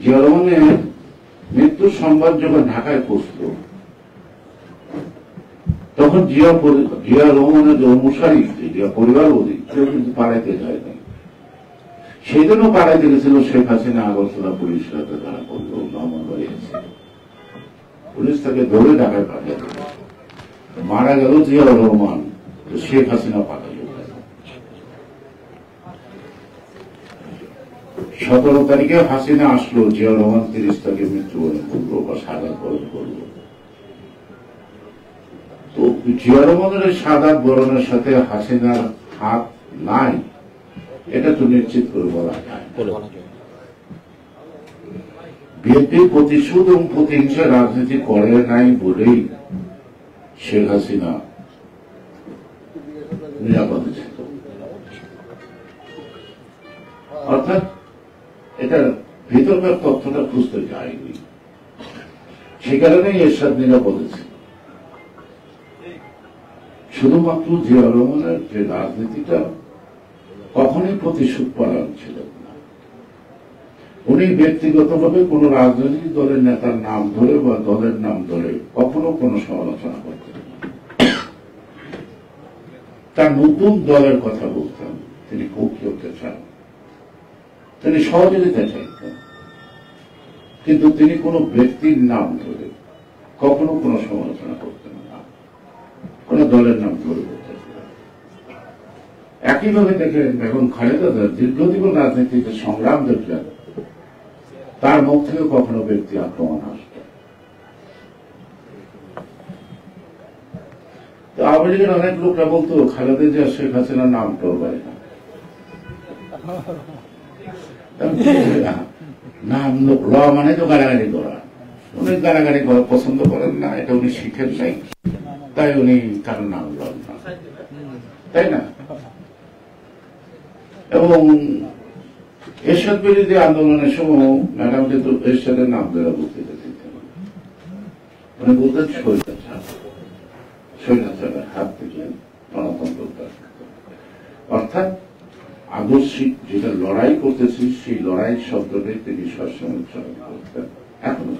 জিয়া রহমানের মৃত্যুর সংবাদ যখন ঢাকায় পৌঁছল, তখন জিয়া রহমানের যে অনুসারী, জিয়া পরিবারবাদী, কেউ কিন্তু পালাইতে যায় নাই। সেই জন্য পালাইতে গেছিল শেখ হাসিনা আগরতলা পুলিশ রাতে ধরা পড়ল, ব্রাহ্মণবাড়ি আছে, পুলিশ তাকে ধরে ঢাকায় পাঠিয়ে দিল। মারা গেল জিয়া রহমান, শেখ হাসিনা পাঠাল। 17 তারিখে হাসিনা আসলো, জিয়া রহমান 30 তারিখে মৃত্যুবরণ করলো বা শাহাদাত বরণ করলো। তো জিয়া রহমানের শাহাদাত বরণের সাথে হাসিনার হাত নাই, এটা তো নিশ্চিত করে বলা যায়। বিএনপি প্রতিশোধ এবং প্রতিহিংসা রাজনীতি করে নাই বলেই শেখ হাসিনা নিরাপদে ছিল। অর্থাৎ এটার ভিতরকার তথ্যটা খুঁজতে যায়নি, সে কারণেই এরশাদ নিরাপদে ছিল। শুধুমাত্র জিয়া রহমানের যে রাজনীতিটা কখনোই প্রতিশোধ পরায়ণ ছিল না। উনি ব্যক্তিগতভাবে কোন রাজনৈতিক দলের নেতার নাম ধরে বা দলের নাম ধরে কখনো কোনো সমালোচনা করতেন না। তার নতুন দলের কথা বলতেন, তিনি খুব করতে চান, তিনি সহযোগিতা চাইতেন, কিন্তু তিনি কোন ব্যক্তির নাম ধরে কখনো কোনো সমালোচনা করতেন না, কোন দলের নাম ধরে বলতেন না। একইভাবে দেখেন এখন খালেদা জিয়া দীর্ঘজীবন রাজনীতিতে সংগ্রাম দেখলেন, তার মুখ থেকে কখনো ব্যক্তি আক্রমণ আসবে। তো আওয়ামী লীগের অনেক লোকরা বলতো খালেদা জিয়া শেখ হাসিনার নাম করবে না, নাম ল মানে তো গালাগালি করা। উনি গালাগালি করা পছন্দ করেন না, এটা উনি শিখেন নাই, তাই উনি কারো নাম লন না, তাই না? এবং এরশাদ বিরোধী আন্দোলনের সময় ম্যাডাম কিন্তু এরশাদের নাম ধরে বলতে দিতেন, উনি বলতেন স্বৈরাচারের হাত থেকে গণতন্ত্র। অর্থাৎ আদর্শিক যেটা লড়াই করতেছি সেই লড়াই শব্দটাই তিনি সবসময় উচ্চারণ করতেন, এখনো